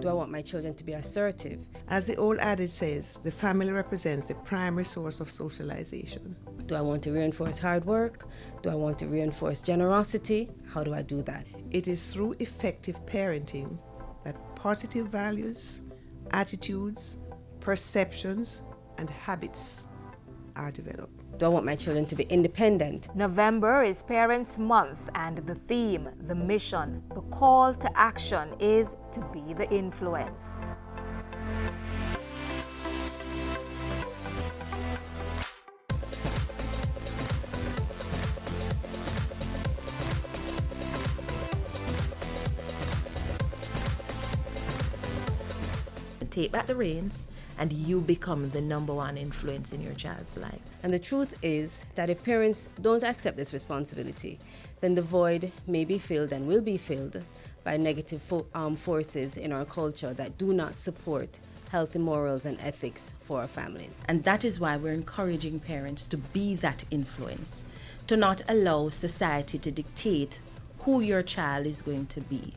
Do I want my children to be assertive? As the old adage says, the family represents the primary source of socialization. Do I want to reinforce hard work? Do I want to reinforce generosity? How do I do that? It is through effective parenting that positive values, attitudes, perceptions, and habits are developed. Do I want my children to be independent? November is Parents Month, and the theme, the mission, the call to action is to be the influence. Take back the reins and you become the number one influence in your child's life. And the truth is that if parents don't accept this responsibility, then the void may be filled and will be filled by negative forces in our culture that do not support healthy morals and ethics for our families. And that is why we're encouraging parents to be that influence, to not allow society to dictate who your child is going to be.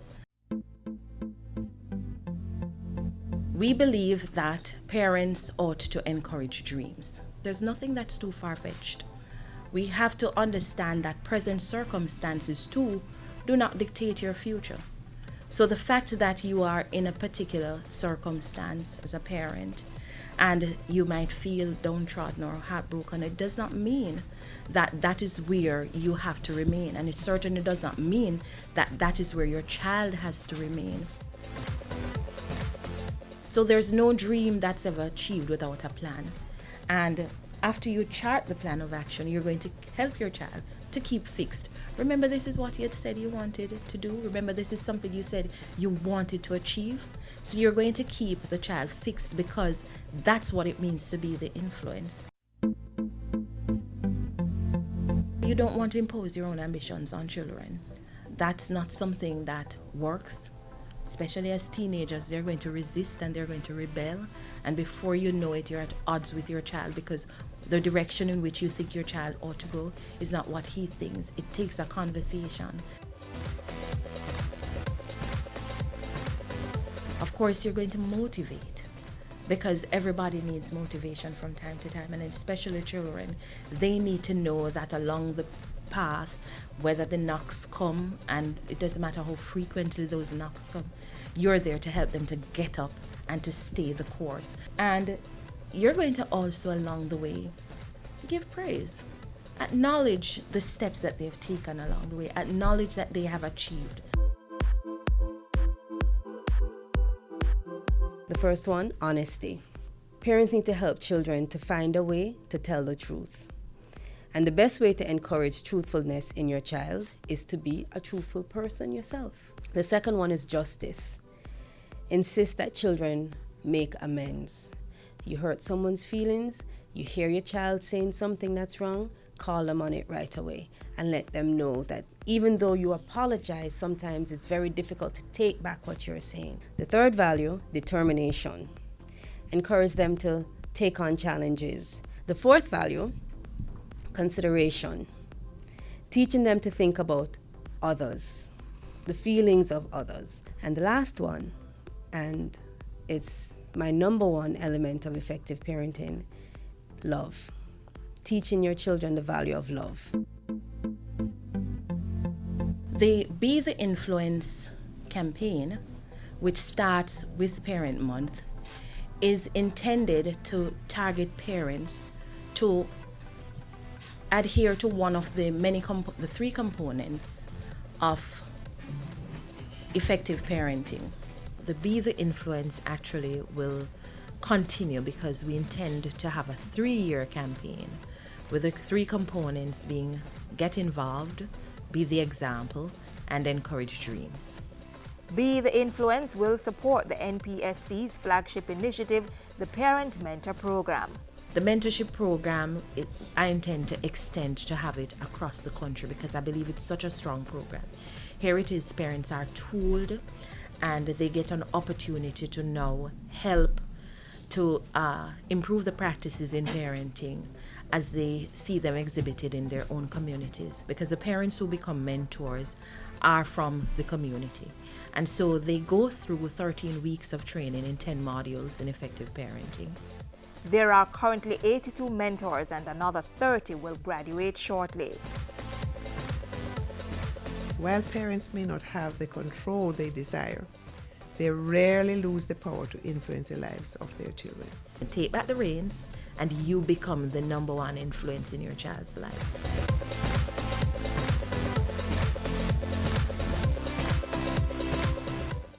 We believe that parents ought to encourage dreams. There's nothing that's too far-fetched. We have to understand that present circumstances too do not dictate your future. So the fact that you are in a particular circumstance as a parent and you might feel downtrodden or heartbroken, it does not mean that that is where you have to remain. And it certainly does not mean that that is where your child has to remain. So there's no dream that's ever achieved without a plan. And after you chart the plan of action, you're going to help your child to keep fixed. Remember, this is what you had said you wanted to do. Remember, this is something you said you wanted to achieve. So you're going to keep the child fixed because that's what it means to be the influence. You don't want to impose your own ambitions on children. That's not something that works. Especially as teenagers, they're going to resist and they're going to rebel. And before you know it, you're at odds with your child because the direction in which you think your child ought to go is not what he thinks. It takes a conversation. Of course, you're going to motivate because everybody needs motivation from time to time, and especially children. They need to know that along the path, whether the knocks come, and it doesn't matter how frequently those knocks come, you're there to help them to get up and to stay the course. And you're going to also along the way give praise. Acknowledge the steps that they've taken along the way. Acknowledge that they have achieved. The first one, honesty. Parents need to help children to find a way to tell the truth. And the best way to encourage truthfulness in your child is to be a truthful person yourself. The second one is justice. Insist that children make amends. You hurt someone's feelings, you hear your child saying something that's wrong, call them on it right away and let them know that even though you apologize, sometimes it's very difficult to take back what you're saying. The third value, determination. Encourage them to take on challenges. The fourth value, consideration. Teaching them to think about others, the feelings of others. And the last one, and it's my number one element of effective parenting, love. Teaching your children the value of love. The Be the Influence campaign, which starts with Parent Month, is intended to target parents to adhere to one of the the three components of effective parenting. The Be the Influence actually will continue because we intend to have a 3-year campaign with the three components being get involved, be the example, and encourage dreams. Be the Influence will support the NPSC's flagship initiative, the Parent Mentor Program. The mentorship program, I intend to extend to have it across the country because I believe it's such a strong program. Here it is, parents are tooled and they get an opportunity to now help to improve the practices in parenting as they see them exhibited in their own communities, because the parents who become mentors are from the community. And so they go through 13 weeks of training in 10 modules in effective parenting. There are currently 82 mentors and another 30 will graduate shortly. While parents may not have the control they desire, they rarely lose the power to influence the lives of their children. Take back the reins and you become the #1 influence in your child's life.